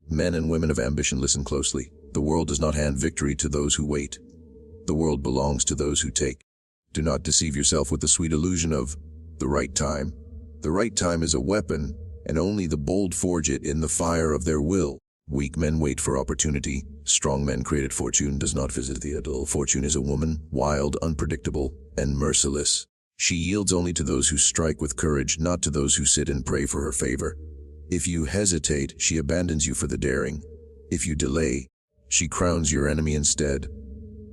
Men and women of ambition, listen closely. The world does not hand victory to those who wait. The world belongs to those who take. Do not deceive yourself with the sweet illusion of the right time. The right time is a weapon, and only the bold forge it in the fire of their will. Weak men wait for opportunity. Strong men create fortune does not visit the idol. Fortune is a woman, wild, unpredictable, and merciless. She yields only to those who strike with courage, not to those who sit and pray for her favor. If you hesitate, she abandons you for the daring. If you delay, she crowns your enemy instead.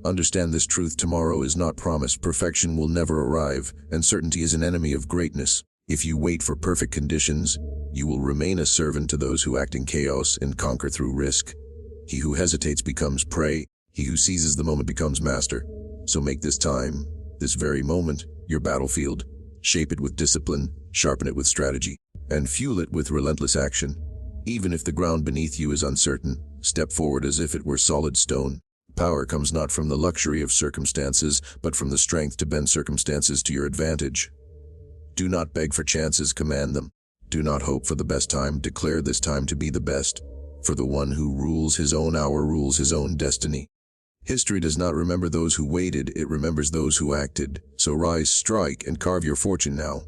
Understand this truth: tomorrow is not promised, perfection will never arrive, and certainty is an enemy of greatness. If you wait for perfect conditions, you will remain a servant to those who act in chaos and conquer through risk. He who hesitates becomes prey. He who seizes the moment becomes master. So make this time, this very moment, your battlefield. Shape it with discipline, sharpen it with strategy, and fuel it with relentless action. Even if the ground beneath you is uncertain, step forward as if it were solid stone. Power comes not from the luxury of circumstances, but from the strength to bend circumstances to your advantage. Do not beg for chances, command them. Do not hope for the best time, declare this time to be the best. For the one who rules his own hour rules his own destiny. History does not remember those who waited, it remembers those who acted. So rise, strike, and carve your fortune now.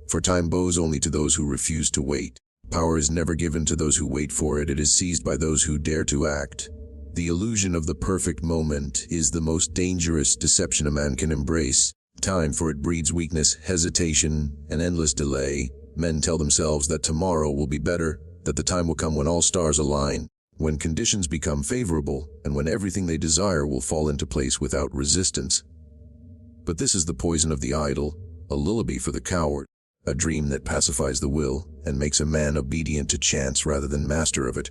For time bows only to those who refuse to wait. Power is never given to those who wait for it, it is seized by those who dare to act. The illusion of the perfect moment is the most dangerous deception a man can embrace. Time, for it breeds weakness, hesitation, and endless delay. Men tell themselves that tomorrow will be better, that the time will come when all stars align, when conditions become favorable, and when everything they desire will fall into place without resistance. But this is the poison of the idle, a lullaby for the coward, a dream that pacifies the will and makes a man obedient to chance rather than master of it.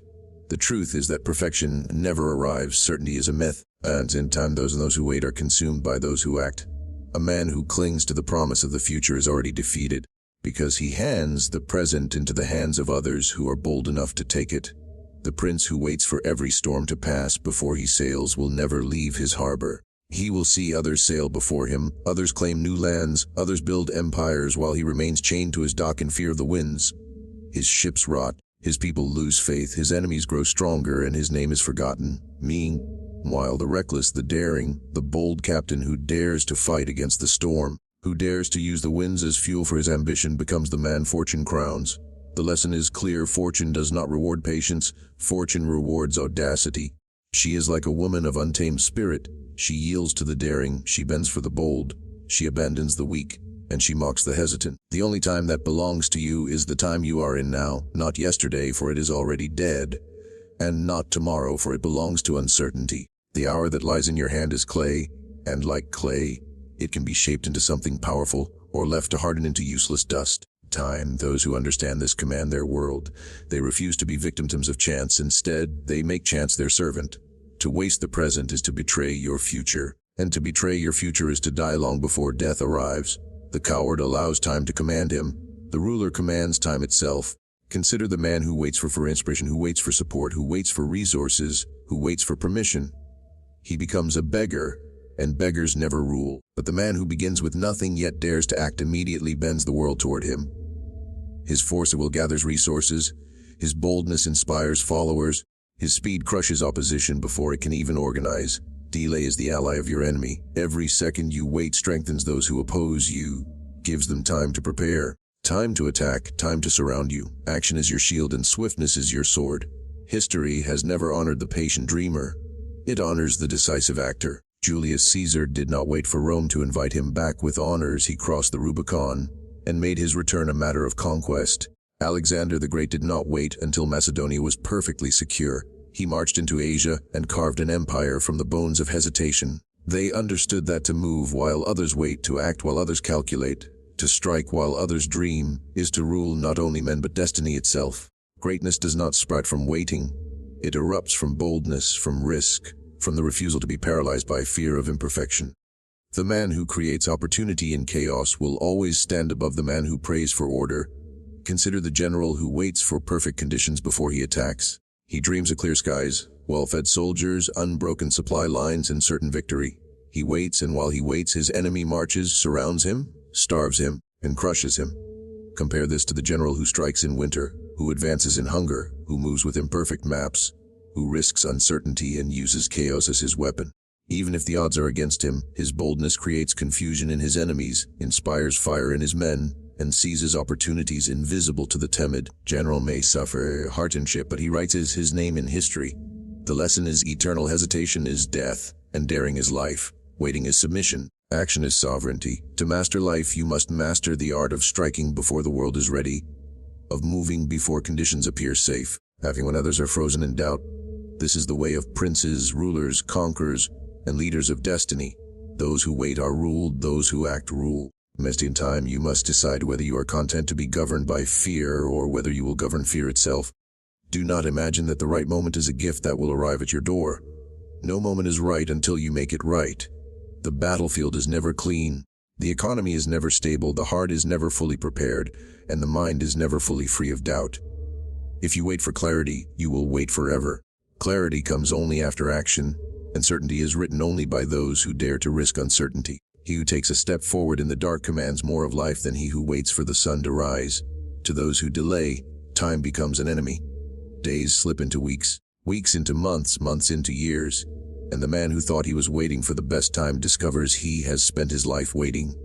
The truth is that perfection never arrives, certainty is a myth, and in time those who wait are consumed by those who act. A man who clings to the promise of the future is already defeated, because he hands the present into the hands of others who are bold enough to take it. The prince who waits for every storm to pass before he sails will never leave his harbor. He will see others sail before him, others claim new lands, others build empires while he remains chained to his dock in fear of the winds. His ships rot, his people lose faith, his enemies grow stronger, and his name is forgotten. Meanwhile, the reckless, the daring, the bold captain who dares to fight against the storm, who dares to use the winds as fuel for his ambition, becomes the man fortune crowns. The lesson is clear: fortune does not reward patience, fortune rewards audacity. She is like a woman of untamed spirit. She yields to the daring, she bends for the bold, she abandons the weak, and she mocks the hesitant. The only time that belongs to you is the time you are in now, not yesterday, for it is already dead, and not tomorrow, for it belongs to uncertainty. The hour that lies in your hand is clay, and like clay, it can be shaped into something powerful or left to harden into useless dust. Time, those who understand this command their world. They refuse to be victims of chance. Instead, they make chance their servant. To waste the present is to betray your future, and to betray your future is to die long before death arrives. The coward allows time to command him. The ruler commands time itself. Consider the man who waits for inspiration, who waits for support, who waits for resources, who waits for permission. He becomes a beggar, and beggars never rule. But the man who begins with nothing yet dares to act immediately bends the world toward him. His force of will gathers resources, his boldness inspires followers, his speed crushes opposition before it can even organize. Delay is the ally of your enemy. Every second you wait strengthens those who oppose you, gives them time to prepare, time to attack, time to surround you. Action is your shield and swiftness is your sword. History has never honored the patient dreamer. It honors the decisive actor. Julius Caesar did not wait for Rome to invite him back with honors. He crossed the Rubicon and made his return a matter of conquest. Alexander the Great did not wait until Macedonia was perfectly secure. He marched into Asia and carved an empire from the bones of hesitation. They understood that to move while others wait, to act while others calculate, to strike while others dream, is to rule not only men but destiny itself. Greatness does not sprout from waiting. It erupts from boldness, from risk, from the refusal to be paralyzed by fear of imperfection. The man who creates opportunity in chaos will always stand above the man who prays for order. Consider the general who waits for perfect conditions before he attacks. He dreams of clear skies, well-fed soldiers, unbroken supply lines, and certain victory. He waits, and while he waits, his enemy marches, surrounds him, starves him, and crushes him. Compare this to the general who strikes in winter, who advances in hunger, who moves with imperfect maps, who risks uncertainty and uses chaos as his weapon. Even if the odds are against him, his boldness creates confusion in his enemies, inspires fire in his men, and seizes opportunities invisible to the timid. General may suffer hardship, but he writes his name in history. The lesson is eternal hesitation is death, and daring is life. Waiting is submission. Action is sovereignty. To master life, you must master the art of striking before the world is ready, of moving before conditions appear safe, acting when others are frozen in doubt. This is the way of princes, rulers, conquerors, and leaders of destiny. Those who wait are ruled, those who act rule. In time, you must decide whether you are content to be governed by fear or whether you will govern fear itself. Do not imagine that the right moment is a gift that will arrive at your door. No moment is right until you make it right. The battlefield is never clean. The economy is never stable. The heart is never fully prepared, and the mind is never fully free of doubt. If you wait for clarity, you will wait forever. Clarity comes only after action, and certainty is written only by those who dare to risk uncertainty. He who takes a step forward in the dark commands more of life than he who waits for the sun to rise. To those who delay, time becomes an enemy. Days slip into weeks, weeks into months, months into years, and the man who thought he was waiting for the best time discovers he has spent his life waiting.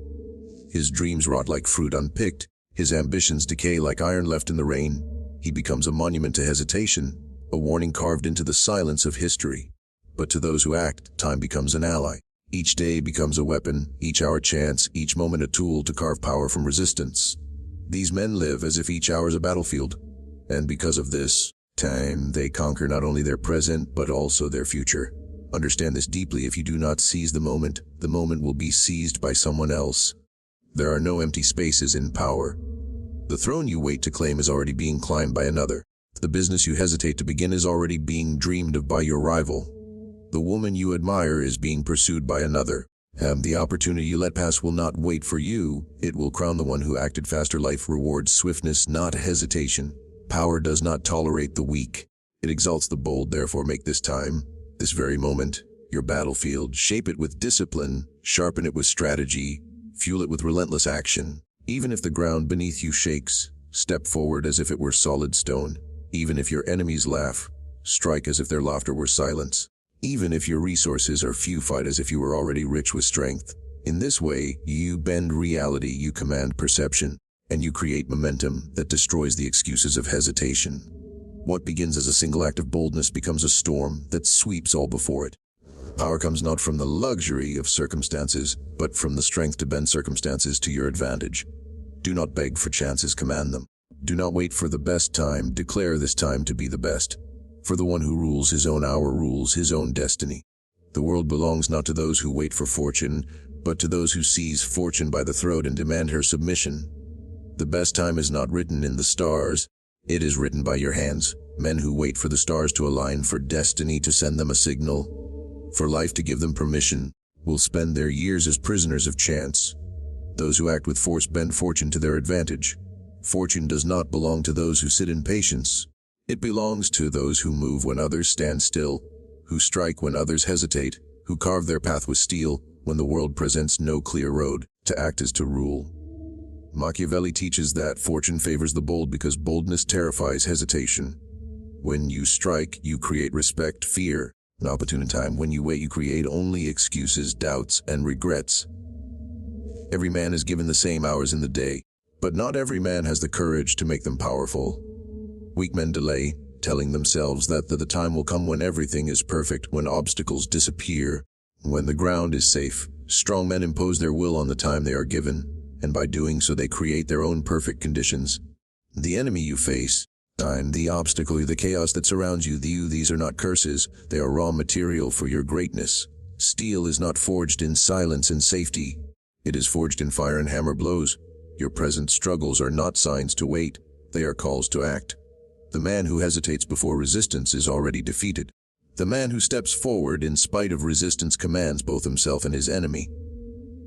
His dreams rot like fruit unpicked, his ambitions decay like iron left in the rain. He becomes a monument to hesitation, a warning carved into the silence of history. But to those who act, time becomes an ally. Each day becomes a weapon, each hour chance, each moment a tool to carve power from resistance. These men live as if each hour is a battlefield, and because of this time, they conquer not only their present, but also their future. Understand this deeply. If you do not seize the moment will be seized by someone else. There are no empty spaces in power. The throne you wait to claim is already being climbed by another. The business you hesitate to begin is already being dreamed of by your rival. The woman you admire is being pursued by another. The opportunity you let pass will not wait for you. It will crown the one who acted faster. Life rewards swiftness, not hesitation. Power does not tolerate the weak. It exalts the bold. Therefore, make this time, this very moment, your battlefield. Shape it with discipline, sharpen it with strategy, fuel it with relentless action. Even if the ground beneath you shakes, step forward as if it were solid stone. Even if your enemies laugh, strike as if their laughter were silence. Even if your resources are few, fight as if you were already rich with strength. In this way, you bend reality, you command perception, and you create momentum that destroys the excuses of hesitation. What begins as a single act of boldness becomes a storm that sweeps all before it. Power comes not from the luxury of circumstances, but from the strength to bend circumstances to your advantage. Do not beg for chances, command them. Do not wait for the best time, declare this time to be the best. For the one who rules his own hour rules his own destiny. The world belongs not to those who wait for fortune, but to those who seize fortune by the throat and demand her submission. The best time is not written in the stars, it is written by your hands. Men who wait for the stars to align, for destiny to send them a signal, for life to give them permission, will spend their years as prisoners of chance. Those who act with force bend fortune to their advantage. Fortune does not belong to those who sit in patience. It belongs to those who move when others stand still, who strike when others hesitate, who carve their path with steel when the world presents no clear road. To act is to rule. Machiavelli teaches that fortune favors the bold because boldness terrifies hesitation. When you strike, you create respect, fear, an opportune time. When you wait, you create only excuses, doubts, and regrets. Every man is given the same hours in the day, but not every man has the courage to make them powerful. Weak men delay, telling themselves that the time will come when everything is perfect, when obstacles disappear, when the ground is safe. Strong men impose their will on the time they are given, and by doing so they create their own perfect conditions. The enemy you face, time, the obstacle, the chaos that surrounds you, these are not curses, they are raw material for your greatness. Steel is not forged in silence and safety. It is forged in fire and hammer blows. Your present struggles are not signs to wait, they are calls to act. The man who hesitates before resistance is already defeated. The man who steps forward in spite of resistance commands both himself and his enemy.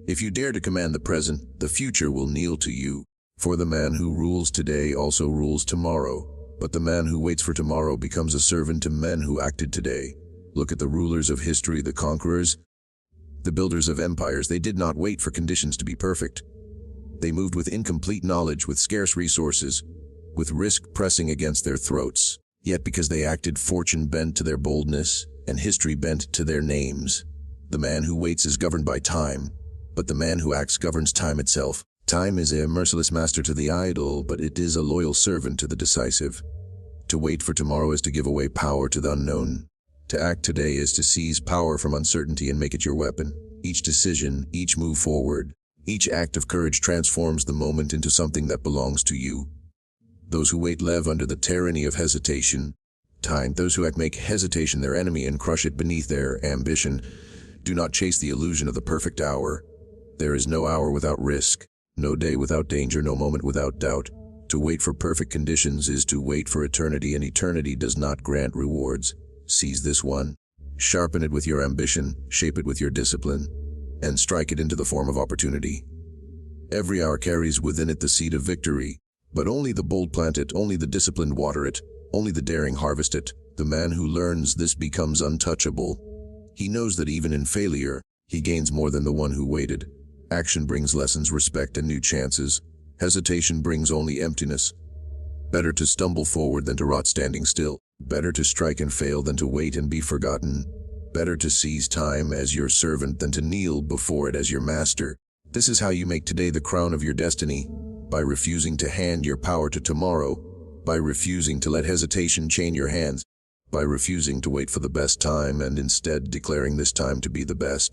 If you dare to command the present, the future will kneel to you. For the man who rules today also rules tomorrow, but the man who waits for tomorrow becomes a servant to men who acted today. Look at the rulers of history, the conquerors, the builders of empires. They did not wait for conditions to be perfect. They moved with incomplete knowledge, with scarce resources, with risk pressing against their throats. Yet because they acted, fortune bent to their boldness, and history bent to their names. The man who waits is governed by time, but the man who acts governs time itself. Time is a merciless master to the idle, but it is a loyal servant to the decisive. To wait for tomorrow is to give away power to the unknown. To act today is to seize power from uncertainty and make it your weapon. Each decision, each move forward, each act of courage transforms the moment into something that belongs to you. Those who wait live under the tyranny of hesitation. Time. Those who make hesitation their enemy and crush it beneath their ambition. Do not chase the illusion of the perfect hour. There is no hour without risk, no day without danger, no moment without doubt. To wait for perfect conditions is to wait for eternity, and eternity does not grant rewards. Seize this one. Sharpen it with your ambition, shape it with your discipline, and strike it into the form of opportunity. Every hour carries within it the seed of victory, but only the bold plant it, only the disciplined water it, only the daring harvest it. The man who learns this becomes untouchable. He knows that even in failure, he gains more than the one who waited. Action brings lessons, respect, and new chances. Hesitation brings only emptiness. Better to stumble forward than to rot standing still. Better to strike and fail than to wait and be forgotten. Better to seize time as your servant than to kneel before it as your master. This is how you make today the crown of your destiny, by refusing to hand your power to tomorrow, by refusing to let hesitation chain your hands, by refusing to wait for the best time and instead declaring this time to be the best.